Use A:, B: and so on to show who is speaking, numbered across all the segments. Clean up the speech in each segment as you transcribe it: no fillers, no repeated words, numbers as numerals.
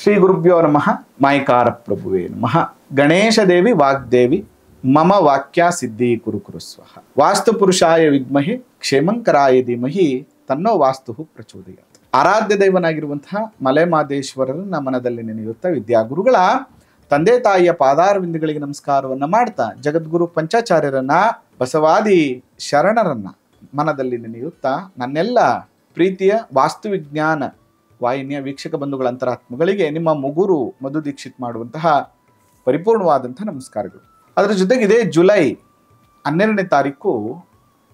A: ಶ್ರೀ ಗುರುಭ್ಯೋ ನಮಃ. ಮಾಯಿಕಾರ ಪ್ರಭುವೇ ನಮಃ. ಗಣೇಶ ದೇವಿ ವಾಗ್ದೇವಿ ಮಮ ವಾಕ್ಯ ಸಿದ್ಧಿ ಕುರು ಸ್ವಹ. ವಾಸ್ತು ಪುರುಷಾಯ ವಿದ್ಮಹಿ ಕ್ಷೇಮಂಕರಾಯ ಧೀಮಹಿ ತನ್ನೋ ವಾಸ್ತು ಪ್ರಚೋದಯಾತ್. ಆರಾಧ್ಯ ದೈವನಾಗಿರುವಂತಹ ಮಲೆಮಾದೇಶ್ವರರನ್ನ ಮನದಲ್ಲಿ ನೆನೆಯುತ್ತಾ ವಿದ್ಯಾಗುರುಗಳ ತಂದೆ ತಾಯಿಯ ಪಾದಾರವಿಂದಗಳಿಗೆ ನಮಸ್ಕಾರವನ್ನ ಮಾಡ್ತಾ ಜಗದ್ಗುರು ಪಂಚಾಚಾರ್ಯರನ್ನ ಬಸವಾದಿ ಶರಣರನ್ನ ಮನದಲ್ಲಿ ನೆನೆಯುತ್ತಾ ನನ್ನೆಲ್ಲ ಪ್ರೀತಿಯ ವಾಸ್ತುವಿಜ್ಞಾನ ವಾಹಿನಿಯ ವೀಕ್ಷಕ ಬಂಧುಗಳ ಅಂತರಾತ್ಮಗಳಿಗೆ ನಿಮ್ಮ ಮುಗುರು ಮಧು ದೀಕ್ಷಿತ್ ಮಾಡುವಂತಹ ಪರಿಪೂರ್ಣವಾದಂತಹ ನಮಸ್ಕಾರಗಳು. ಅದರ ಜೊತೆಗೆ ಇದೇ ಜುಲೈ 12ನೇ ತಾರೀಕು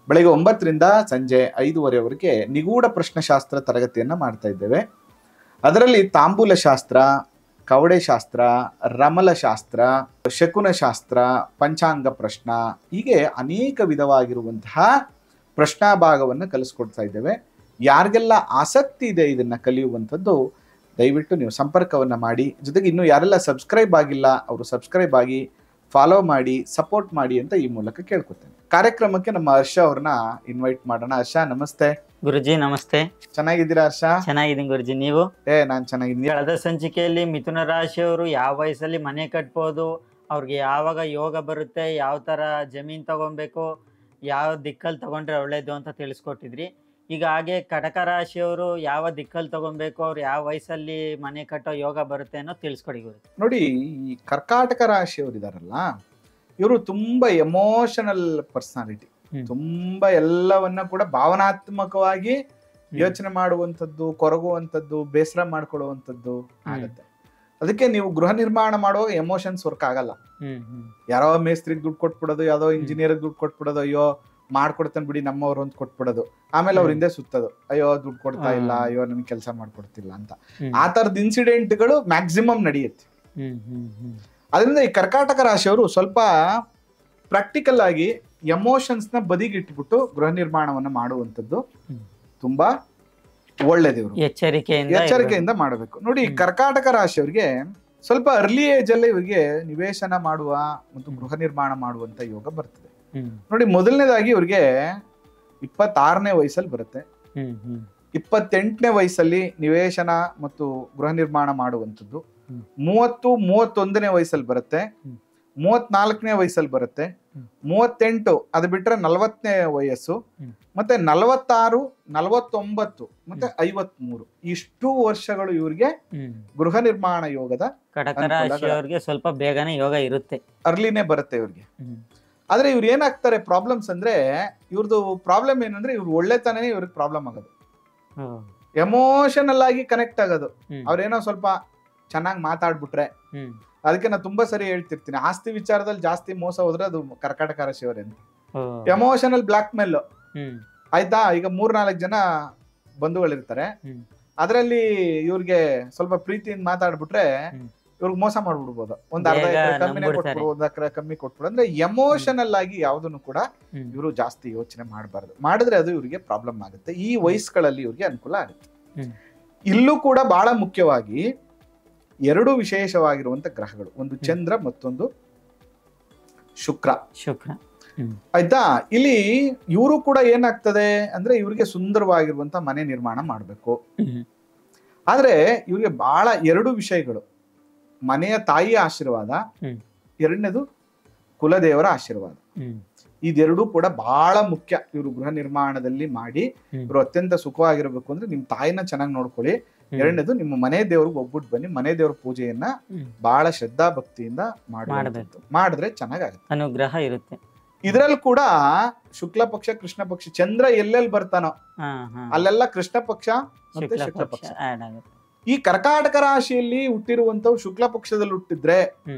A: ಬೆಳಗ್ಗೆ 9ರಿಂದ ಸಂಜೆ 5:30ವರೆಗೆ ನಿಗೂಢ ಪ್ರಶ್ನಶಾಸ್ತ್ರ ತರಗತಿಯನ್ನು ಮಾಡ್ತಾ ಇದ್ದೇವೆ. ಅದರಲ್ಲಿ ತಾಂಬೂಲ ಶಾಸ್ತ್ರ, ಕವಡೆ ಶಾಸ್ತ್ರ, ರಮಲ ಶಾಸ್ತ್ರ, ಶಕುನ ಶಾಸ್ತ್ರ, ಪಂಚಾಂಗ ಪ್ರಶ್ನ, ಹೀಗೆ ಅನೇಕ ವಿಧವಾಗಿರುವಂತಹ ಪ್ರಶ್ನಾ ಭಾಗವನ್ನು ಕಲಿಸ್ಕೊಡ್ತಾ ಇದ್ದೇವೆ. ಯಾರಿಗೆಲ್ಲ ಆಸಕ್ತಿ ಇದೆ ಇದನ್ನು ಕಲಿಯುವಂಥದ್ದು ದಯವಿಟ್ಟು ನೀವು ಸಂಪರ್ಕವನ್ನು ಮಾಡಿ. ಜೊತೆಗೆ ಇನ್ನೂ ಯಾರೆಲ್ಲ ಸಬ್ಸ್ಕ್ರೈಬ್ ಆಗಿಲ್ಲ ಅವರು ಸಬ್ಸ್ಕ್ರೈಬ್ ಆಗಿ, ಫಾಲೋ ಮಾಡಿ, ಸಪೋರ್ಟ್ ಮಾಡಿ ಅಂತ ಈ ಮೂಲಕ ಕೇಳ್ಕೊತೇನೆ. ಕಾರ್ಯಕ್ರಮಕ್ಕೆ ನಮ್ಮ ಹರ್ಷ ಅವ್ರನ್ನ ಇನ್ವೈಟ್ ಮಾಡೋಣ. ಹರ್ಷ ನಮಸ್ತೆ.
B: ಗುರುಜಿ ನಮಸ್ತೆ.
A: ಚೆನ್ನಾಗಿದ್ದೀರಾ ಹರ್ಷ?
B: ಚೆನ್ನಾಗಿದ್ದೀನಿ ಗುರುಜಿ, ನೀವು?
A: ನಾನ್ ಚೆನ್ನಾಗಿದ್ದೀನಿ.
B: ಕಳೆದ ಸಂಚಿಕೆಯಲ್ಲಿ ಮಿಥುನ ರಾಶಿಯವರು ಯಾವ ವಯಸ್ಸಲ್ಲಿ ಮನೆ ಕಟ್ಬೋದು, ಅವ್ರಿಗೆ ಯಾವಾಗ ಯೋಗ ಬರುತ್ತೆ, ಯಾವ ತರ ಜಮೀನ್ ತಗೊಬೇಕು, ಯಾವ ದಿಕ್ಕಲ್ಲಿ ತಗೊಂಡ್ರೆ ಒಳ್ಳೇದು ಅಂತ ತಿಳಿಸ್ಕೊಟ್ಟಿದ್ರಿ. ಈಗ ಹಾಗೆ ಕಟಕ ರಾಶಿಯವರು ಯಾವ ದಿಕ್ಕಲ್ಲಿ ತಗೊಬೇಕು, ಅವ್ರು ಯಾವ ವಯಸ್ಸಲ್ಲಿ ಮನೆ ಕಟ್ಟೋ ಯೋಗ ಬರುತ್ತೆ ಅನ್ನೋ ತಿಳಿಸ್ಕೊಡಿ ಗುರು.
A: ನೋಡಿ, ಈ ಕರ್ಕಾಟಕ ರಾಶಿಯವರು ಇದಾರಲ್ಲ, ಇವರು ತುಂಬಾ ಎಮೋಷನಲ್ ಪರ್ಸನಾಲಿಟಿ. ತುಂಬಾ ಎಲ್ಲವನ್ನ ಕೂಡ ಭಾವನಾತ್ಮಕವಾಗಿ ಯೋಚನೆ ಮಾಡುವಂಥದ್ದು, ಕೊರಗುವಂಥದ್ದು, ಬೇಸರ ಮಾಡ್ಕೊಳ್ಳುವಂಥದ್ದು ಆಗುತ್ತೆ. ಅದಕ್ಕೆ ನೀವು ಗೃಹ ನಿರ್ಮಾಣ ಮಾಡುವಾಗ ಎಮೋಷನ್ಸ್ ವರ್ಕ್ ಆಗಲ್ಲ. ಯಾರೋ ಮೇಸ್ತ್ರಿಗೆ ದುಡ್ಡು ಕೊಟ್ಬಿಡೋದು, ಯಾವ್ದೋ ಇಂಜಿನಿಯರ್ಗೆ ದುಡ್ಡು ಕೊಟ್ಬಿಡೋದು, ಅಯ್ಯೋ ಮಾಡ್ಕೊಡ್ತಾನೆ ಬಿಡಿ ನಮ್ಮವ್ರು ಅಂತ ಕೊಟ್ಬಿಡೋದು, ಆಮೇಲೆ ಅವ್ರ ಹಿಂದೆ ಸುತ್ತದು, ಅಯ್ಯೋ ದುಡ್ಡು ಕೊಡ್ತಾ ಇಲ್ಲ, ಅಯ್ಯೋ ನನ್ಗೆ ಕೆಲಸ ಮಾಡ್ಕೊಡ್ತಿಲ್ಲ ಅಂತ. ಆ ತರದ ಇನ್ಸಿಡೆಂಟ್ಗಳು ಮ್ಯಾಕ್ಸಿಮಮ್ ನಡೆಯುತ್ತೆ. ಅದರಿಂದ ಈ ಕರ್ಕಾಟಕ ರಾಶಿಯವರು ಸ್ವಲ್ಪ ಪ್ರಾಕ್ಟಿಕಲ್ ಆಗಿ ಎಮೋಷನ್ಸ್ ನ ಬದಿಗಿಟ್ಬಿಟ್ಟು ಗೃಹ ನಿರ್ಮಾಣವನ್ನ ಮಾಡುವಂಥದ್ದು ತುಂಬಾ ಒಳ್ಳೇದು. ಇವರು ಎಚ್ಚರಿಕೆಯಿಂದ ಮಾಡಬೇಕು. ನೋಡಿ, ಕರ್ಕಾಟಕ ರಾಶಿಯವರಿಗೆ ಸ್ವಲ್ಪ ಅರ್ಲಿ ಏಜ್ ಅಲ್ಲೇ ಇವರಿಗೆ ನಿವೇಶನ ಮಾಡುವ ಮತ್ತು ಗೃಹ ನಿರ್ಮಾಣ ಮಾಡುವಂತ ಯೋಗ ಬರ್ತದೆ. ನೋಡಿ, ಮೊದಲನೇದಾಗಿ ಇವ್ರಿಗೆ 26ನೇ ವಯಸ್ಸಲ್ಲಿ ಬರುತ್ತೆ. 28ನೇ ವಯಸ್ಸಲ್ಲಿ ನಿವೇಶನ ಮತ್ತು ಗೃಹ ನಿರ್ಮಾಣ ಮಾಡುವಂಥದ್ದು. 30-31ನೇ ವಯಸ್ಸಲ್ಲಿ ಬರುತ್ತೆ. 34ನೇ ವಯಸ್ಸಲ್ಲಿ ಬರುತ್ತೆ. 38 ಅದು ಬಿಟ್ರೆ 40ನೇ ವಯಸ್ಸು, ಮತ್ತೆ 46, 49 ಮತ್ತೆ 53 ಇಷ್ಟು ವರ್ಷಗಳು ಇವ್ರಿಗೆ ಗೃಹ ನಿರ್ಮಾಣ ಯೋಗದ
B: ಸ್ವಲ್ಪ ಬೇಗನೆ ಯೋಗ ಇರುತ್ತೆ,
A: ಅರ್ಲಿನೇ ಬರುತ್ತೆ ಇವ್ರಿಗೆ. ಆದ್ರೆ ಇವ್ರು ಏನಾಗ್ತಾರೆ ಪ್ರಾಬ್ಲಮ್ಸ್ ಅಂದ್ರೆ, ಇವ್ರದ್ದು ಪ್ರಾಬ್ಲಮ್ ಏನಂದ್ರೆ ಇವ್ರು ಒಳ್ಳೆತನೇ ಇವ್ರಿಗೆ ಪ್ರಾಬ್ಲಮ್ ಆಗೋದು, ಎಮೋಷನಲ್ ಆಗಿ ಕನೆಕ್ಟ್ ಆಗೋದು. ಅವ್ರೇನೋ ಸ್ವಲ್ಪ ಚೆನ್ನಾಗಿ ಮಾತಾಡ್ಬಿಟ್ರೆ, ಅದಕ್ಕೆ ನಾನು ತುಂಬಾ ಸರಿ ಹೇಳ್ತಿರ್ತೀನಿ, ಆಸ್ತಿ ವಿಚಾರದಲ್ಲಿ ಜಾಸ್ತಿ ಮೋಸ ಹೋದ್ರೆ ಅದು ಕರ್ಕಾಟಕ ರಾಶಿಯವರೇ ಅಂತ. ಎಮೋಷನಲ್ ಬ್ಲಾಕ್ ಮೇಲ್ ಆಯ್ತಾ. ಈಗ 3-4 ಜನ ಬಂಧುಗಳಿರ್ತಾರೆ, ಅದರಲ್ಲಿ ಇವ್ರಿಗೆ ಸ್ವಲ್ಪ ಪ್ರೀತಿಯಿಂದ ಮಾತಾಡ್ಬಿಟ್ರೆ ಇವ್ರಿಗೆ ಮೋಸ ಮಾಡ್ಬಿಡ್ಬೋದು. ಒಂದ್ ಅರ್ಧ ಎಕರೆ ಕಮ್ಮಿನೇ ಕೊಟ್ಬಿಡು, 1 ಎಕರೆ ಕಮ್ಮಿ ಕೊಟ್ಬಿಡು. ಅಂದ್ರೆ ಎಮೋಷನಲ್ ಆಗಿ ಯಾವ್ದನ್ನು ಕೂಡ ಇವರು ಜಾಸ್ತಿ ಯೋಚನೆ ಮಾಡಬಾರ್ದು. ಮಾಡಿದ್ರೆ ಅದು ಇವ್ರಿಗೆ ಪ್ರಾಬ್ಲಮ್ ಆಗುತ್ತೆ. ಈ ವಯಸ್ಸುಗಳಲ್ಲಿ ಇವ್ರಿಗೆ ಅನುಕೂಲ ಆಗುತ್ತೆ. ಇಲ್ಲೂ ಕೂಡ ಬಹಳ ಮುಖ್ಯವಾಗಿ 2 ವಿಶೇಷವಾಗಿರುವಂತ ಗ್ರಹಗಳು, ಒಂದು ಚಂದ್ರ ಮತ್ತೊಂದು ಶುಕ್ರ. ಆಯ್ತಾ. ಇಲ್ಲಿ ಇವರು ಕೂಡ ಏನಾಗ್ತದೆ ಅಂದ್ರೆ ಇವ್ರಿಗೆ ಸುಂದರವಾಗಿರುವಂತ ಮನೆ ನಿರ್ಮಾಣ ಮಾಡ್ಬೇಕು. ಆದ್ರೆ ಇವ್ರಿಗೆ ಬಹಳ 2 ವಿಷಯಗಳು, ಮನೆಯ ತಾಯಿಯ ಆಶೀರ್ವಾದ, ಎರಡನೇದು ಕುಲದೇವರ ಆಶೀರ್ವಾದ. ಇದೆರಡೂ ಕೂಡ ಬಹಳ ಮುಖ್ಯ. ಇವರು ಗೃಹ ನಿರ್ಮಾಣದಲ್ಲಿ ಮಾಡಿ ಇವರು ಅತ್ಯಂತ ಸುಖವಾಗಿರ್ಬೇಕು ಅಂದ್ರೆ ನಿಮ್ ತಾಯಿನ ಚೆನ್ನಾಗಿ ನೋಡ್ಕೊಳ್ಳಿ. ಎರಡನೇದು ನಿಮ್ಮ ಮನೆ ದೇವ್ರಿಗೆ ಒಗ್ಬಿಟ್ಟು ಬನ್ನಿ, ಮನೆ ದೇವ್ರ ಪೂಜೆಯನ್ನ ಬಹಳ ಶ್ರದ್ಧಾ ಭಕ್ತಿಯಿಂದ ಮಾಡಿದ್ರೆ ಚೆನ್ನಾಗಾಗುತ್ತೆ,
B: ಅನುಗ್ರಹ ಇರುತ್ತೆ.
A: ಇದ್ರಲ್ಲಿ ಕೂಡ ಶುಕ್ಲ ಪಕ್ಷ, ಕೃಷ್ಣ ಪಕ್ಷ, ಚಂದ್ರ ಎಲ್ಲೆಲ್ಲಿ ಬರ್ತಾನೋ ಅಲ್ಲೆಲ್ಲ ಕೃಷ್ಣ ಪಕ್ಷ ಮತ್ತೆ ಶುಕ್ಲ ಪಕ್ಷ. ಈ ಕರ್ಕಾಟಕ ರಾಶಿಯಲ್ಲಿ ಹುಟ್ಟಿರುವಂತವ್ರು ಶುಕ್ಲ ಪಕ್ಷದಲ್ಲಿ ಹುಟ್ಟಿದ್ರೆ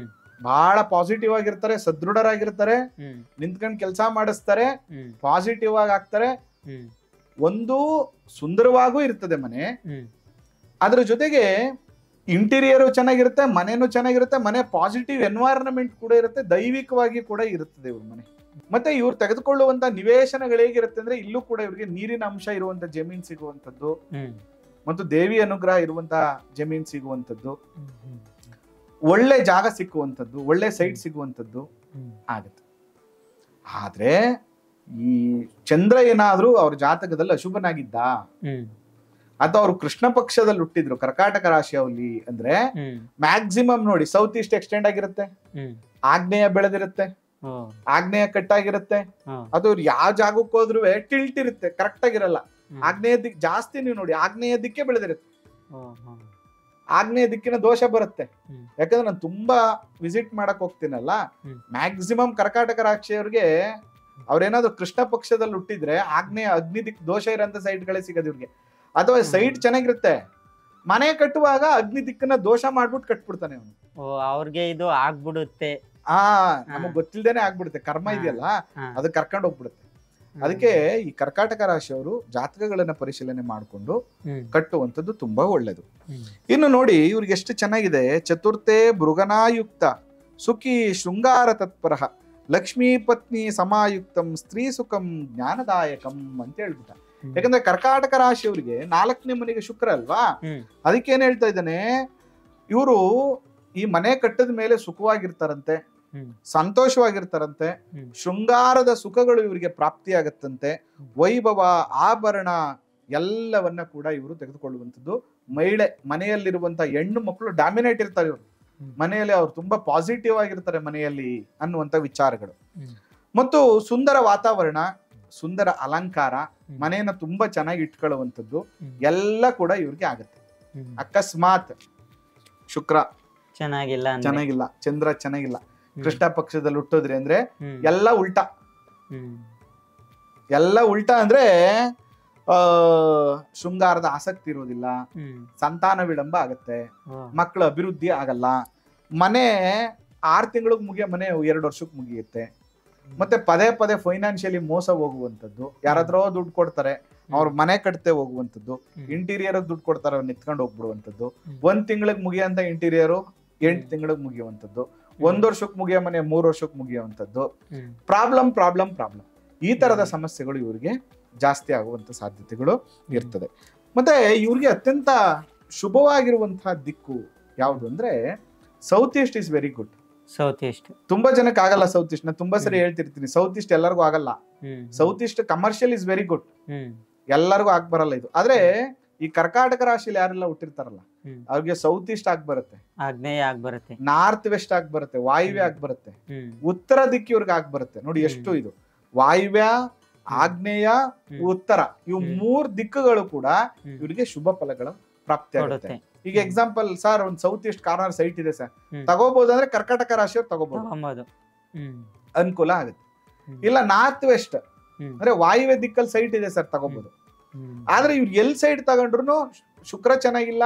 A: ಬಹಳ ಪಾಸಿಟಿವ್ ಆಗಿರ್ತಾರೆ, ಸದೃಢರಾಗಿರ್ತಾರೆ, ನಿಂತ್ಕೊಂಡು ಕೆಲಸ ಮಾಡಿಸ್ತಾರೆ, ಪಾಸಿಟಿವ್ ಆಗಿ ಆಗ್ತಾರೆ. ಒಂದು ಸುಂದರವಾಗೂ ಇರ್ತದೆ ಮನೆ, ಅದ್ರ ಜೊತೆಗೆ ಇಂಟೀರಿಯರ್ ಚೆನ್ನಾಗಿರುತ್ತೆ, ಮನೆನೂ ಚೆನ್ನಾಗಿರುತ್ತೆ, ಮನೆ ಪಾಸಿಟಿವ್ ಎನ್ವೈರನ್ಮೆಂಟ್ ಕೂಡ ಇರುತ್ತೆ, ದೈವಿಕವಾಗಿ ಕೂಡ ಇರುತ್ತದೆ ಇವ್ರ ಮನೆ. ಮತ್ತೆ ಇವ್ರು ತೆಗೆದುಕೊಳ್ಳುವಂತ ನಿವೇಶನಗಳು ಹೇಗಿರುತ್ತೆ ಅಂದ್ರೆ, ಇಲ್ಲೂ ಕೂಡ ಇವ್ರಿಗೆ ನೀರಿನ ಅಂಶ ಇರುವಂತ ಜಮೀನ್ ಸಿಗುವಂತದ್ದು ಮತ್ತು ದೇವಿ ಅನುಗ್ರಹ ಇರುವಂತ ಜಮೀನ್ ಸಿಗುವಂಥದ್ದು, ಒಳ್ಳೆ ಜಾಗ ಸಿಕ್ಕುವಂಥದ್ದು, ಒಳ್ಳೆ ಸೈಟ್ ಸಿಗುವಂಥದ್ದು ಆಗುತ್ತೆ. ಆದ್ರೆ ಈ ಚಂದ್ರ ಏನಾದ್ರೂ ಅವ್ರ ಜಾತಕದಲ್ಲಿ ಅಶುಭನಾಗಿದ್ದ ಅಥವಾ ಅವ್ರು ಕೃಷ್ಣ ಪಕ್ಷದಲ್ಲಿ ಹುಟ್ಟಿದ್ರು ಕರ್ಕಾಟಕ ರಾಶಿಯಲ್ಲಿ ಅಂದ್ರೆ ಮ್ಯಾಕ್ಸಿಮಮ್ ನೋಡಿ ಸೌತ್ ಈಸ್ಟ್ ಎಕ್ಸ್ಟೆಂಡ್ ಆಗಿರುತ್ತೆ, ಆಗ್ನೇಯ ಬೆಳೆದಿರುತ್ತೆ, ಆಗ್ನೇಯ ಕಟ್ಟಾಗಿರುತ್ತೆ. ಅದು ಯಾವ ಜಾಗಕ್ಕೆ ಹೋದ್ರು ಟಿಲ್ಟ್ ಇರುತ್ತೆ, ಕರೆಕ್ಟ್ ಆಗಿರಲ್ಲ. ಆಗ್ನೇಯ ದಿಕ್ ಜಾಸ್ತಿ ನೀವು ನೋಡಿ ಆಗ್ನೇಯ ದಿಕ್ಕೆ ಬೆಳೆದಿರುತ್ತೆ, ಆಗ್ನೇಯ ದಿಕ್ಕಿನ ದೋಷ ಬರುತ್ತೆ. ಯಾಕಂದ್ರೆ ನಾನು ತುಂಬಾ ವಿಸಿಟ್ ಮಾಡಕ್ ಹೋಗ್ತೀನಲ್ಲ, ಮ್ಯಾಕ್ಸಿಮಮ್ ಕರ್ಕಾಟಕ ರಾಶಿಯವ್ರಿಗೆ ಅವ್ರೇನಾದ್ರು ಕೃಷ್ಣ ಪಕ್ಷದಲ್ಲಿ ಹುಟ್ಟಿದ್ರೆ ಆಗ್ನೇಯ ಅಗ್ನಿ ದಿಕ್ ದೋಷ ಇರೋಂಥ ಸೈಟ್ಗಳೇ ಸಿಗೋದು ಇವ್ರಿಗೆ. ಅಥವಾ ಸೈಟ್ ಚೆನ್ನಾಗಿರುತ್ತೆ, ಮನೆ ಕಟ್ಟುವಾಗ ಅಗ್ನಿ ದಿಕ್ಕನ್ನ ದೋಷ ಮಾಡ್ಬಿಟ್ಟು ಕಟ್ಬಿಡ್ತಾನೆ ಅವನು.
B: ಅವ್ರಿಗೆ ಇದು ಆಗ್ಬಿಡುತ್ತೆ,
A: ನಮಗ್ ಗೊತ್ತಿಲ್ದೇನೆ ಆಗ್ಬಿಡುತ್ತೆ, ಕರ್ಮ ಇದೆಯಲ್ಲ ಅದು ಕರ್ಕೊಂಡು ಹೋಗ್ಬಿಡುತ್ತೆ. ಅದಕ್ಕೆ ಈ ಕರ್ಕಾಟಕ ರಾಶಿಯವರು ಜಾತಕಗಳನ್ನ ಪರಿಶೀಲನೆ ಮಾಡಿಕೊಂಡು ಕಟ್ಟುವಂಥದ್ದು ತುಂಬಾ ಒಳ್ಳೇದು. ಇನ್ನು ನೋಡಿ ಇವ್ರಿಗೆ ಎಷ್ಟು ಚೆನ್ನಾಗಿದೆ, ಚತುರ್ಥೇ ಮೃಗನಾಯುಕ್ತ ಸುಖಿ ಶೃಂಗಾರ ತತ್ಪರ ಲಕ್ಷ್ಮೀ ಪತ್ನಿ ಸಮಾಯುಕ್ತಂ ಸ್ತ್ರೀ ಸುಖಂ ಜ್ಞಾನದಾಯಕಂ ಅಂತ ಹೇಳ್ಬಿಟ್ಟ. ಯಾಕಂದ್ರೆ ಕರ್ಕಾಟಕ ರಾಶಿಯವರಿಗೆ 4ನೇ ಮನೆಗೆ ಶುಕ್ರ ಅಲ್ವಾ, ಅದಕ್ಕೆ ಏನ್ ಹೇಳ್ತಾ ಇದ್ದಾನೆ, ಇವರು ಈ ಮನೆ ಕಟ್ಟದ ಮೇಲೆ ಸುಖವಾಗಿರ್ತಾರಂತೆ, ಸಂತೋಷವಾಗಿರ್ತಾರಂತೆ, ಶೃಂಗಾರದ ಸುಖಗಳು ಇವರಿಗೆ ಪ್ರಾಪ್ತಿಯಾಗತ್ತಂತೆ, ವೈಭವ ಆಭರಣ ಎಲ್ಲವನ್ನ ಕೂಡ ಇವರು ತೆಗೆದುಕೊಳ್ಳುವಂಥದ್ದು. ಮನೆಯಲ್ಲಿರುವಂತ ಹೆಣ್ಣು ಮಕ್ಕಳು ಡಾಮಿನೇಟ್ ಇರ್ತಾರೆ, ಇವರು ಮನೆಯಲ್ಲಿ ಅವ್ರು ತುಂಬಾ ಪಾಸಿಟಿವ್ ಆಗಿರ್ತಾರೆ ಮನೆಯಲ್ಲಿ ಅನ್ನುವಂಥ ವಿಚಾರಗಳು. ಮತ್ತು ಸುಂದರ ವಾತಾವರಣ, ಸುಂದರ ಅಲಂಕಾರ, ಮನೆಯನ್ನ ತುಂಬಾ ಚೆನ್ನಾಗಿ ಇಟ್ಕೊಳ್ಳುವಂಥದ್ದು ಎಲ್ಲ ಕೂಡ ಇವ್ರಿಗೆ ಆಗುತ್ತೆ. ಅಕಸ್ಮಾತ್ ಶುಕ್ರ ಚೆನ್ನಾಗಿಲ್ಲ, ಚಂದ್ರ ಚೆನ್ನಾಗಿಲ್ಲ, ಕೃಷ್ಣ ಪಕ್ಷದಲ್ಲಿ ಹುಟ್ಟೋದ್ರಿ ಅಂದ್ರೆ ಎಲ್ಲ ಉಲ್ಟಾ. ಎಲ್ಲ ಉಲ್ಟಾ ಅಂದ್ರೆ ಶೃಂಗಾರದ ಆಸಕ್ತಿ ಇರೋದಿಲ್ಲ, ಸಂತಾನ ವಿಳಂಬ ಆಗತ್ತೆ, ಮಕ್ಕಳ ಅಭಿವೃದ್ಧಿ ಆಗಲ್ಲ, ಮನೆ 6 ತಿಂಗಳಿಗೆ ಮುಗಿಯೋ ಮನೆ 2 ವರ್ಷಕ್ಕೆ ಮುಗಿಯುತ್ತೆ. ಮತ್ತೆ ಪದೇ ಪದೇ ಫೈನಾನ್ಷಿಯಲಿ ಮೋಸ ಹೋಗುವಂಥದ್ದು, ಯಾರಾದ್ರೂ ದುಡ್ಡು ಕೊಡ್ತಾರೆ ಅವ್ರ ಮನೆ ಕಟ್ತೆ ಹೋಗುವಂಥದ್ದು, ಇಂಟೀರಿಯರ್ ದುಡ್ಡು ಕೊಡ್ತಾರೆ ಅವ್ರು ನಿತ್ಕೊಂಡು ಹೋಗ್ಬಿಡುವಂಥದ್ದು, 1 ತಿಂಗಳಿಗೆ ಮುಗಿಯೋಂತ ಇಂಟೀರಿಯರು 8 ತಿಂಗಳಿಗೆ ಮುಗಿಯುವಂಥದ್ದು, 1 ವರ್ಷಕ್ಕೆ ಮುಗಿಯೋ ಮನೆ 3 ವರ್ಷಕ್ಕೆ ಮುಗಿಯುವಂಥದ್ದು, ಪ್ರಾಬ್ಲಮ್. ಈ ತರದ ಸಮಸ್ಯೆಗಳು ಇವ್ರಿಗೆ ಜಾಸ್ತಿ ಆಗುವಂತ ಸಾಧ್ಯತೆಗಳು ಇರ್ತದೆ. ಮತ್ತೆ ಇವ್ರಿಗೆ ಅತ್ಯಂತ ಶುಭವಾಗಿರುವಂತಹ ದಿಕ್ಕು ಯಾವುದು ಅಂದ್ರೆ south East is very good.
B: South East
A: ತುಂಬಾ ಜನಕ್ಕೆ ಆಗಲ್ಲ. ಸೌತ್ ಈಸ್ಟ್ ನಾ ತುಂಬಾ ಸರಿ ಹೇಳ್ತಿರ್ತೀನಿ, ಸೌತ್ ಈಸ್ಟ್ ಎಲ್ಲರಿಗೂ ಆಗಲ್ಲ. South East commercial is very good, ಎಲ್ಲರಿಗೂ ಆಗ್ ಬರಲ್ಲ ಇದು. ಆದ್ರೆ ಈ ಕರ್ಕಾಟಕ ರಾಶಿಯಲ್ಲಿ ಯಾರೆಲ್ಲ ಹುಟ್ಟಿರ್ತಾರಲ್ಲ ಅವ್ರಿಗೆ ಸೌತ್ ಈಸ್ಟ್ ಆಗ್ ಬರುತ್ತೆ,
B: ಆಗ್ನೇಯ ಆಗ್ ಬರುತ್ತೆ,
A: ನಾರ್ತ್ ವೆಸ್ಟ್ ಆಗ್ ಬರುತ್ತೆ, ವಾಯುವ್ಯ ಆಗ್ ಬರುತ್ತೆ, ಉತ್ತರ ದಿಕ್ಕಿ ಇವ್ರಿಗೆ ಆಗ್ ಬರುತ್ತೆ. ನೋಡಿ ಎಷ್ಟು ಇದು ವಾಯುವ್ಯ, ಆಗ್ನೇಯ, ಉತ್ತರ, ಇವು 3 ದಿಕ್ಕುಗಳು ಕೂಡ ಇವರಿಗೆ ಶುಭ ಫಲಗಳ ಪ್ರಾಪ್ತಿ ಆಗುತ್ತೆ. ಈಗ ಎಕ್ಸಾಂಪಲ್ ಸರ್ ಒಂದ್ ಸೌತ್ ಈಸ್ಟ್ ಕಾರ್ನರ್ ಸೈಟ್ ಇದೆ ಸರ್, ತಗೋಬಹುದು ಅಂದ್ರೆ ಕರ್ಕಾಟಕ ರಾಶಿಯವ್ರು ತಗೋಬಹುದು, ಅನುಕೂಲ ಆಗುತ್ತೆ. ಇಲ್ಲ ನಾರ್ತ್ ವೆಸ್ಟ್ ಅಂದ್ರೆ ವಾಯುವ್ಯ ದಿಕ್ಕಲ್ಲಿ ಸೈಟ್ ಇದೆ ಸರ್, ತಗೋಬಹುದು. ಆದ್ರೆ ಇವ್ರು ಎಲ್ ಸೈಡ್ ತಗೊಂಡ್ರು ಶುಕ್ರ ಚೆನ್ನಾಗಿಲ್ಲ,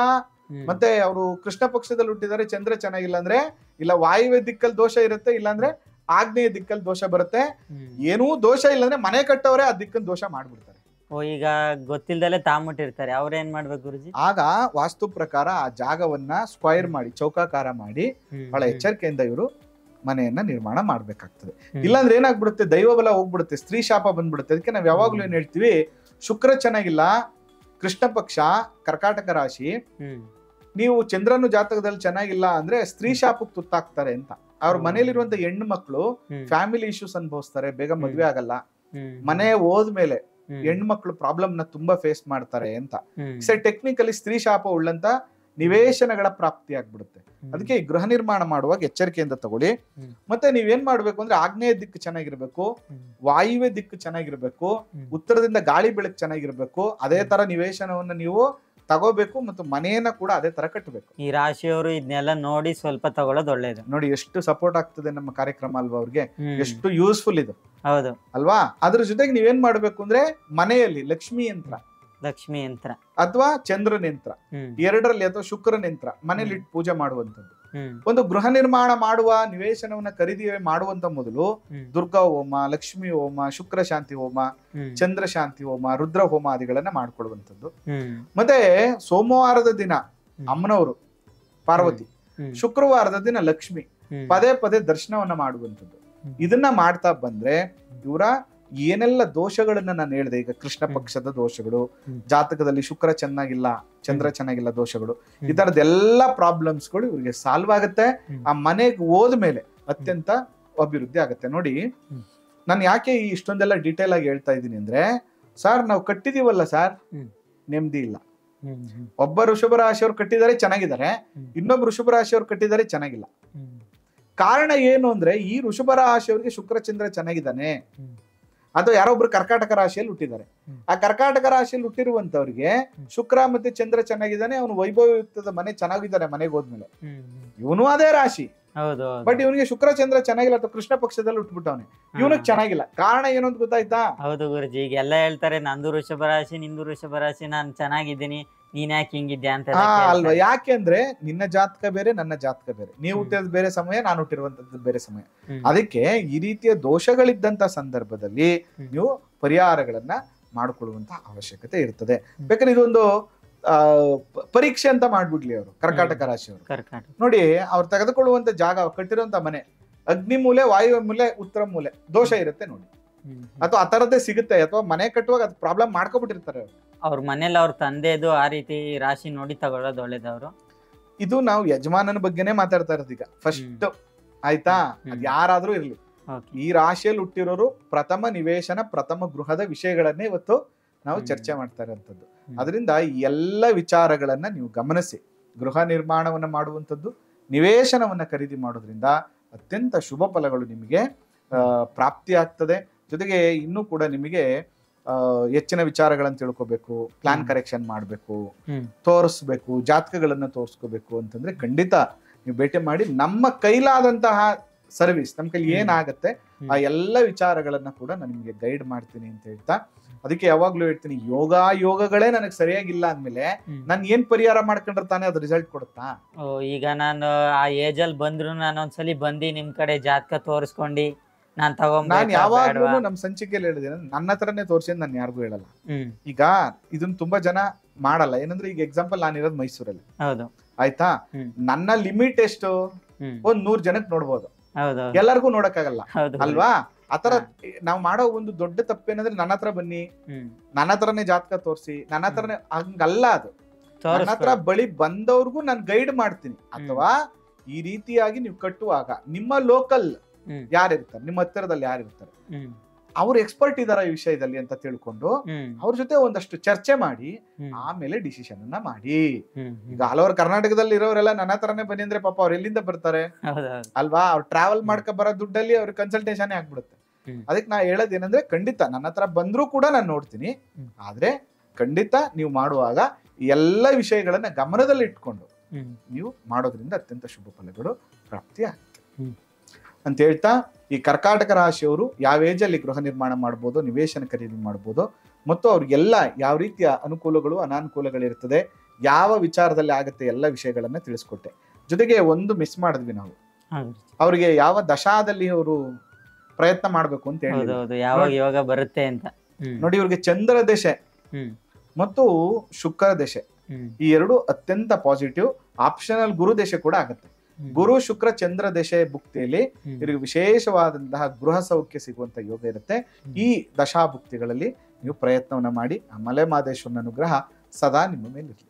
A: ಮತ್ತೆ ಅವರು ಕೃಷ್ಣ ಪಕ್ಷದಲ್ಲಿ ಹುಟ್ಟಿದ್ದಾರೆ, ಚಂದ್ರ ಚೆನ್ನಾಗಿಲ್ಲ ಅಂದ್ರೆ ಇಲ್ಲ ವಾಯುವ್ಯ ದಿಕ್ಕಲ್ಲಿ ದೋಷ ಇರುತ್ತೆ, ಇಲ್ಲಾಂದ್ರೆ ಆಗ್ನೇಯ ದಿಕ್ಕಲ್ಲಿ ದೋಷ ಬರುತ್ತೆ. ಏನೂ ದೋಷ ಇಲ್ಲಾಂದ್ರೆ ಮನೆ ಕಟ್ಟವರೇ ಆ ದಿಕ್ಕನ್ನು ದೋಷ ಮಾಡ್ಬಿಡ್ತಾರೆ.
B: ಈಗ ಗೊತ್ತಿಲ್ದಲೆ ತಾಮುಟ್ಟಿರ್ತಾರೆ, ಅವ್ರೇನ್ ಮಾಡ್ಬೇಕು ಗುರುಜಿ?
A: ಆಗ ವಾಸ್ತು ಪ್ರಕಾರ ಆ ಜಾಗವನ್ನ ಸ್ಕ್ವೈರ್ ಮಾಡಿ, ಚೌಕಾಕಾರ ಮಾಡಿ ಬಹಳ ಎಚ್ಚರಿಕೆಯಿಂದ ಇವರು ಮನೆಯನ್ನ ನಿರ್ಮಾಣ ಮಾಡ್ಬೇಕಾಗ್ತದೆ. ಇಲ್ಲಾಂದ್ರೆ ಏನಾಗ್ಬಿಡುತ್ತೆ, ದೈವ ಬಲ ಹೋಗ್ಬಿಡುತ್ತೆ, ಸ್ತ್ರೀ ಶಾಪ ಬಂದ್ಬಿಡುತ್ತೆ. ಅದಕ್ಕೆ ನಾವ್ ಯಾವಾಗ್ಲೂ ಏನ್ ಹೇಳ್ತೀವಿ, ಶುಕ್ರ ಚೆನ್ನಾಗಿಲ್ಲ, ಕೃಷ್ಣ ಪಕ್ಷ, ಕರ್ಕಾಟಕ ರಾಶಿ, ನೀವು ಚಂದ್ರನು ಜಾತಕದಲ್ಲಿ ಚೆನ್ನಾಗಿಲ್ಲ ಅಂದ್ರೆ ಸ್ತ್ರೀ ಶಾಪಕ್ಕೆ ತುತ್ತಾಗ್ತಾರೆ ಅಂತ. ಅವ್ರ ಮನೇಲಿರುವಂತ ಹೆಣ್ಣು ಮಕ್ಕಳು ಫ್ಯಾಮಿಲಿ ಇಶ್ಯೂಸ್ ಅನುಭವಿಸ್ತಾರೆ, ಬೇಗ ಮದ್ವೆ ಆಗಲ್ಲ, ಮನೆ ಹೋದ್ಮೇಲೆ ಹೆಣ್ಮಕ್ಳು ಪ್ರಾಬ್ಲಮ್ ನ ತುಂಬಾ ಫೇಸ್ ಮಾಡ್ತಾರೆ ಅಂತ. ಟೆಕ್ನಿಕಲಿ ಸ್ತ್ರೀ ಶಾಪ ಉಳ್ಳಂತ ನಿವೇಶನಗಳ ಪ್ರಾಪ್ತಿ ಆಗ್ಬಿಡುತ್ತೆ. ಅದಕ್ಕೆ ಈ ಗೃಹ ನಿರ್ಮಾಣ ಮಾಡುವಾಗ ಎಚ್ಚರಿಕೆಯಿಂದ ತಗೊಳ್ಳಿ. ಮತ್ತೆ ನೀವೇನ್ ಮಾಡ್ಬೇಕು ಅಂದ್ರೆ ಆಗ್ನೇಯ ದಿಕ್ಕು ಚೆನ್ನಾಗಿರ್ಬೇಕು, ವಾಯುವ್ಯ ದಿಕ್ಕು ಚೆನ್ನಾಗಿರ್ಬೇಕು, ಉತ್ತರದಿಂದ ಗಾಳಿ ಬೆಳಕು ಚೆನ್ನಾಗಿರ್ಬೇಕು. ಅದೇ ತರ ನಿವೇಶನವನ್ನ ನೀವು ತಗೋಬೇಕು ಮತ್ತು ಮನೆಯನ್ನ ಕೂಡ ಅದೇ ತರ ಕಟ್ಟಬೇಕು.
B: ಈ ರಾಶಿಯವರು ಇದನ್ನೆಲ್ಲ ನೋಡಿ ಸ್ವಲ್ಪ ತಗೊಳ್ಳೋದು ಒಳ್ಳೇದು.
A: ನೋಡಿ ಎಷ್ಟು ಸಪೋರ್ಟ್ ಆಗ್ತದೆ ನಮ್ಮ ಕಾರ್ಯಕ್ರಮ ಅಲ್ವಾ, ಅವ್ರಿಗೆ ಎಷ್ಟು ಯೂಸ್ಫುಲ್ ಇದು.
B: ಹೌದು
A: ಅಲ್ವಾ? ಅದ್ರ ಜೊತೆಗೆ ನೀವೇನ್ ಮಾಡ್ಬೇಕು ಅಂದ್ರೆ ಮನೆಯಲ್ಲಿ ಲಕ್ಷ್ಮಿ ಯಂತ್ರ ಅಥವಾ ಚಂದ್ರನ ಯಂತ್ರ ಎರಡರಲ್ಲಿ ಅಥವಾ ಶುಕ್ರನ ಯಂತ್ರ ಮನೇಲಿ ಇಟ್ಟು ಪೂಜೆ ಮಾಡುವಂತದ್ದು. ಒಂದು ಗೃಹ ನಿರ್ಮಾಣ ಮಾಡುವ ನಿವೇಶನವನ್ನ ಖರೀದಿ ಮಾಡುವಂತ ಮೊದಲು ದುರ್ಗಾ ಹೋಮ, ಲಕ್ಷ್ಮಿ ಹೋಮ, ಶುಕ್ರ ಶಾಂತಿ ಹೋಮ, ಚಂದ್ರ ಶಾಂತಿ ಹೋಮ, ರುದ್ರ ಹೋಮಾದಿಗಳನ್ನ ಮಾಡ್ಕೊಳ್ಳುವಂಥದ್ದು. ಮತ್ತೆ ಸೋಮವಾರದ ದಿನ ಅಮ್ಮನವರು ಪಾರ್ವತಿ, ಶುಕ್ರವಾರದ ದಿನ ಲಕ್ಷ್ಮಿ, ಪದೇ ಪದೇ ದರ್ಶನವನ್ನ ಮಾಡುವಂಥದ್ದು. ಇದನ್ನ ಮಾಡ್ತಾ ಬಂದ್ರೆ ಇವರ ಏನೆಲ್ಲ ದೋಷಗಳನ್ನ ನಾನು ಹೇಳಿದೆ, ಈಗ ಕೃಷ್ಣ ಪಕ್ಷದ ದೋಷಗಳು, ಜಾತಕದಲ್ಲಿ ಶುಕ್ರ ಚೆನ್ನಾಗಿಲ್ಲ, ಚಂದ್ರ ಚೆನ್ನಾಗಿಲ್ಲ ದೋಷಗಳು, ಈ ತರದ ಎಲ್ಲಾ ಪ್ರಾಬ್ಲಮ್ಸ್ಗಳು ಇವ್ರಿಗೆ ಸಾಲ್ವ್ ಆಗುತ್ತೆ. ಆ ಮನೆಗೆ ಹೋದ್ಮೇಲೆ ಅತ್ಯಂತ ಅಭಿವೃದ್ಧಿ ಆಗುತ್ತೆ. ನೋಡಿ ನಾನು ಯಾಕೆ ಇಷ್ಟೊಂದೆಲ್ಲ ಡೀಟೇಲ್ ಆಗಿ ಹೇಳ್ತಾ ಇದ್ದೀನಿ ಅಂದ್ರೆ, ಸರ್ ನಾವು ಕಟ್ಟಿದೀವಲ್ಲ ಸರ್, ನೆಮ್ಮದಿ ಇಲ್ಲ, ಒಬ್ಬ ವೃಷಭ ರಾಶಿಯವ್ರು ಕಟ್ಟಿದರೆ ಚೆನ್ನಾಗಿದ್ದಾರೆ, ಇನ್ನೊಬ್ಬ ವೃಷಭ ರಾಶಿಯವ್ರು ಕಟ್ಟಿದರೆ ಚೆನ್ನಾಗಿಲ್ಲ. ಕಾರಣ ಏನು ಅಂದ್ರೆ ಈ ವೃಷಭ ರಾಶಿಯವ್ರಿಗೆ ಶುಕ್ರ ಚಂದ್ರ ಚೆನ್ನಾಗಿದ್ದಾನೆ, ಅಥವಾ ಯಾರೊಬ್ರು ಕರ್ಕಾಟಕ ರಾಶಿಯಲ್ಲಿ ಹುಟ್ಟಿದ್ದಾರೆ. ಆ ಕರ್ಕಾಟಕ ರಾಶಿಯಲ್ಲಿ ಹುಟ್ಟಿರುವಂತವ್ರಿಗೆ ಶುಕ್ರ ಮತ್ತೆ ಚಂದ್ರ ಚೆನ್ನಾಗಿದ್ದಾನೆ, ಅವನು ವೈಭವಯುಕ್ತದ ಮನೆ ಚೆನ್ನಾಗಿದ್ದಾನೆ ಮನೆಗೆ ಹೋದ್ಮೇಲೆ. ಇವನು ಅದೇ ರಾಶಿ, ಬಟ್ ಇವನಿಗೆ ಶುಕ್ರ ಚಂದ್ರ ಚೆನ್ನಾಗಿಲ್ಲ, ಅಥವಾ ಕೃಷ್ಣ ಪಕ್ಷದಲ್ಲಿ ಹುಟ್ಬಿಟ್ಟವನೆ, ಇವನಿಗೆ ಚೆನ್ನಾಗಿಲ್ಲ. ಕಾರಣ ಏನು ಅಂತ ಗೊತ್ತಾಯ್ತಾ?
B: ಹೌದು ಗುರುಜಿ, ಈಗ ಎಲ್ಲ ಹೇಳ್ತಾರೆ ನಂದು ವೃಷಭ ರಾಶಿ, ನಿಂದು ವೃಷಭ ರಾಶಿ, ನಾನು ಚೆನ್ನಾಗಿದ್ದೀನಿ, ನೀನ್ ಯಾಕೆ ಹಿಂಗಿದ್ಯಾ ಅಂತ.
A: ಅಲ್ವಾ? ಯಾಕೆ ಅಂದ್ರೆ ನಿನ್ನ ಜಾತಕ ಬೇರೆ, ನನ್ನ ಜಾತಕ ಬೇರೆ, ನೀವು ಹುಟ್ಟಿರೋದು ಬೇರೆ ಸಮಯ, ನಾನು ಹುಟ್ಟಿರುವಂತದ್ದು ಬೇರೆ ಸಮಯ. ಅದಕ್ಕೆ ಈ ರೀತಿಯ ದೋಷಗಳಿದ್ದಂತ ಸಂದರ್ಭದಲ್ಲಿ ನೀವು ಪರಿಹಾರಗಳನ್ನ ಮಾಡಿಕೊಳ್ಳುವಂತ ಅವಶ್ಯಕತೆ ಇರ್ತದೆ. ಬೇಕಾದ್ರೆ ಇದೊಂದು ಪರೀಕ್ಷೆ ಅಂತ ಮಾಡ್ಬಿಡ್ಲಿ ಅವರು, ಕರ್ಕಾಟಕ ರಾಶಿಯವರು. ನೋಡಿ, ಅವ್ರು ತೆಗೆದುಕೊಳ್ಳುವಂತ ಜಾಗ, ಕಟ್ಟಿರುವಂತ ಮನೆ ಅಗ್ನಿ ಮೂಲೆ, ವಾಯು ಮೂಲೆ, ಉತ್ತರ ಮೂಲೆ ದೋಷ ಇರುತ್ತೆ ನೋಡಿ, ಅಥವಾ ಆ ತರದ್ದೇ ಸಿಗುತ್ತೆ, ಅಥವಾ ಮನೆ ಕಟ್ಟುವಾಗ ಅದು ಪ್ರಾಬ್ಲಮ್ ಮಾಡ್ಕೊಬಿಟ್ಟಿರ್ತಾರೆ
B: ಅವ್ರ ಮನೇಲಿ ಅವ್ರ ತಂದೆದು ಆ ರೀತಿ ರಾಶಿ ನೋಡಿ ತಗೊಳ್ಳೋದು ಒಳ್ಳೇದವ್ರು.
A: ಇದು ನಾವು ಯಜಮಾನನ ಬಗ್ಗೆನೇ ಮಾತಾಡ್ತಾ ಇರೋದು ಈಗ ಫಸ್ಟ್, ಆಯ್ತಾ? ಅದ್ ಯಾರಾದ್ರೂ ಇರ್ಲಿ, ಈ ರಾಶಿಯಲ್ಲಿ ಹುಟ್ಟಿರೋರು ಪ್ರಥಮ ನಿವೇಶನ, ಪ್ರಥಮ ಗೃಹದ ವಿಷಯಗಳನ್ನೇ ಇವತ್ತು ನಾವು ಚರ್ಚೆ ಮಾಡ್ತಾ ಇರೋಂಥದ್ದು. ಅದರಿಂದ ಈ ಎಲ್ಲ ವಿಚಾರಗಳನ್ನ ನೀವು ಗಮನಿಸಿ ಗೃಹ ನಿರ್ಮಾಣವನ್ನ ಮಾಡುವಂಥದ್ದು, ನಿವೇಶನವನ್ನ ಖರೀದಿ ಮಾಡೋದ್ರಿಂದ ಅತ್ಯಂತ ಶುಭ ಫಲಗಳು ನಿಮಗೆ ಪ್ರಾಪ್ತಿಯಾಗ್ತದೆ. ಜೊತೆಗೆ ಇನ್ನೂ ಕೂಡ ನಿಮಗೆ ಹೆಚ್ಚಿನ ವಿಚಾರಗಳನ್ನ ತಿಳ್ಕೊಬೇಕು, ಪ್ಲಾನ್ ಕರೆಕ್ಷನ್ ಮಾಡ್ಬೇಕು, ತೋರಿಸ್ಬೇಕು, ಜಾತಕಗಳನ್ನ ತೋರಿಸ್ಕೋಬೇಕು ಅಂತಂದ್ರೆ ಖಂಡಿತ ನೀವು ಭೇಟಿ ಮಾಡಿ. ನಮ್ಮ ಕೈಲಾದಂತಹ ಸರ್ವಿಸ್, ನಮ್ಮ ಕೈಲಿ ಏನಾಗತ್ತೆ ಆ ಎಲ್ಲ ವಿಚಾರಗಳನ್ನ ಕೂಡ ನಾನು ನಿಮ್ಗೆ ಗೈಡ್ ಮಾಡ್ತೀನಿ ಅಂತ ಹೇಳ್ತಾ, ಅದಕ್ಕೆ ಯಾವಾಗ್ಲೂ ಹೇಳ್ತೀನಿ, ಯೋಗಗಳೇ ನನಗೆ ಸರಿಯಾಗಿಲ್ಲ ಅಂದ್ಮೇಲೆ ನಾನು ಏನ್ ಪರಿಹಾರ ಮಾಡ್ಕೊಂಡಿರ್ತಾನೆ ಅದು ರಿಸಲ್ಟ್ ಕೊಡುತ್ತಾ?
B: ಈಗ ನಾನು ಆ ಏಜ್ ಅಲ್ಲಿ ಬಂದ್ರು ನಾನು ಒಂದ್ಸಲಿ ಬಂದು ನಿಮ್ ಕಡೆ ಜಾತಕ ತೋರಿಸ್ಕೊಂಡು ನಾನು
A: ಯಾವಾಗ್ಲೂ ನಮ್ ಸಂಚಿಕೆಯಲ್ಲಿ ಹೇಳಿದ್ದೇನೆ, ನನ್ನ ಹತ್ರನೇ ತೋರಿಸಿ ನಾನು ಯಾರಿಗೂ ಹೇಳಲ್ಲ. ಈಗ ಇದನ್ನ ತುಂಬಾ ಜನ ಮಾಡಲ್ಲ. ಏನಂದ್ರೆ ಈಗ ಎಕ್ಸಾಂಪಲ್ ನಾನು ಇರೋದು ಮೈಸೂರಲ್ಲಿ, ಆಯ್ತಾ? ನನ್ನ ಲಿಮಿಟ್ ಎಷ್ಟು? ಒಂದ್ 100 ಜನಕ್ಕೆ ನೋಡ್ಬೋದು, ಎಲ್ಲರಿಗೂ ನೋಡಕ್ಕಾಗಲ್ಲ ಅಲ್ವಾ? ಆತರ ನಾವ್ ಮಾಡೋ ಒಂದು ದೊಡ್ಡ ತಪ್ಪೇನಂದ್ರೆ ನನ್ನ ಹತ್ರ ಬನ್ನಿ, ನನ್ನ ಹತ್ರನೇ ಜಾತಕ ತೋರಿಸಿ, ನನ್ನ ಹತ್ರನೇ, ಹಂಗಲ್ಲ ಅದು. ನನ್ನ ಹತ್ರ ಬಳಿ ಬಂದವ್ರಿಗೂ ನಾನು ಗೈಡ್ ಮಾಡ್ತೀನಿ. ಅಥವಾ ಈ ರೀತಿಯಾಗಿ ನೀವು ಕಟ್ಟುವಾಗ ನಿಮ್ಮ ಲೋಕಲ್ ಯಾರಿರ್ತಾರೆ, ನಿಮ್ಮ ಹತ್ತಿರದಲ್ಲಿ ಯಾರಿರ್ತಾರೆ, ಅವ್ರು ಎಕ್ಸ್ಪರ್ಟ್ ಇದಾರ ಈ ವಿಷಯದಲ್ಲಿ ಅಂತ ತಿಳ್ಕೊಂಡು ಅವ್ರ ಜೊತೆ ಒಂದಷ್ಟು ಚರ್ಚೆ ಮಾಡಿ ಆಮೇಲೆ ಡಿಸಿಷನ್ ಅನ್ನ ಮಾಡಿ. ಈಗ ಹಲವಾರು ಕರ್ನಾಟಕದಲ್ಲಿ ಇರೋರೆಲ್ಲ ನನ್ನ ಹತ್ರನೇ ಬನ್ನಿ ಅಂದ್ರೆ ಪಾಪ ಅವ್ರು ಎಲ್ಲಿಂದ ಬರ್ತಾರೆ ಅಲ್ವಾ? ಅವ್ರು ಟ್ರಾವೆಲ್ ಮಾಡ್ಕೊ ಬರೋ ದುಡ್ಡಲ್ಲಿ ಅವ್ರ ಕನ್ಸಲ್ಟೇಷನ್ ಆಗ್ಬಿಡುತ್ತೆ. ಅದಕ್ಕೆ ನಾ ಹೇಳೋದೇನಂದ್ರೆ, ಖಂಡಿತ ನನ್ನ ಹತ್ರ ಬಂದ್ರೂ ಕೂಡ ನಾನು ನೋಡ್ತೀನಿ, ಆದ್ರೆ ಖಂಡಿತ ನೀವು ಮಾಡುವಾಗ ಎಲ್ಲ ವಿಷಯಗಳನ್ನ ಗಮನದಲ್ಲಿ ಇಟ್ಕೊಂಡು ನೀವು ಮಾಡೋದ್ರಿಂದ ಅತ್ಯಂತ ಶುಭ ಫಲಗಳು ಪ್ರಾಪ್ತಿ ಆಗುತ್ತೆ ಅಂತ ಹೇಳ್ತಾ, ಈ ಕರ್ಕಾಟಕ ರಾಶಿಯವರು ಯಾವ ಏಜಲ್ಲಿ ಗೃಹ ನಿರ್ಮಾಣ ಮಾಡ್ಬೋದು, ನಿವೇಶನ ಖರೀದಿ ಮಾಡ್ಬೋದು, ಮತ್ತು ಅವ್ರಿಗೆಲ್ಲ ಯಾವ ರೀತಿಯ ಅನುಕೂಲಗಳು ಅನಾನುಕೂಲಗಳಿರ್ತದೆ, ಯಾವ ವಿಚಾರದಲ್ಲಿ ಆಗುತ್ತೆ, ಎಲ್ಲ ವಿಷಯಗಳನ್ನ ತಿಳಿಸ್ಕೊಟ್ಟೆ. ಜೊತೆಗೆ ಒಂದು ಮಿಸ್ ಮಾಡಿದ್ವಿ ನಾವು, ಅವ್ರಿಗೆ ಯಾವ ದಶಾದಲ್ಲಿ ಅವರು ಪ್ರಯತ್ನ ಮಾಡ್ಬೇಕು ಅಂತ ಹೇಳಿ,
B: ಯಾವಾಗ ಯೋಗ ಬರುತ್ತೆ ಅಂತ.
A: ನೋಡಿ, ಇವ್ರಿಗೆ ಚಂದ್ರ ದಶೆ ಮತ್ತು ಶುಕ್ರ ದಶೆ ಈ ಎರಡು ಅತ್ಯಂತ ಪಾಸಿಟಿವ್. ಆಪ್ಷನಲ್ ಗುರು ದಶೆ ಕೂಡ ಆಗುತ್ತೆ. ಗುರು ಶುಕ್ರ ಚಂದ್ರ ದಶೆ ಭುಕ್ತಿಯಲ್ಲಿ ಇವರಿಗೆ ವಿಶೇಷವಾದಂತಹ ಗೃಹ ಸೌಖ್ಯ ಸಿಗುವಂತ ಯೋಗ ಇರುತ್ತೆ. ಈ ದಶಾಭುಕ್ತಿಗಳಲ್ಲಿ ನೀವು ಪ್ರಯತ್ನವನ್ನ ಮಾಡಿ. ಆ ಮಲೆ ಮಹದೇಶ್ವರನ ಅನುಗ್ರಹ ಸದಾ ನಿಮ್ಮ ಮೇಲೆ ಇರಲಿ.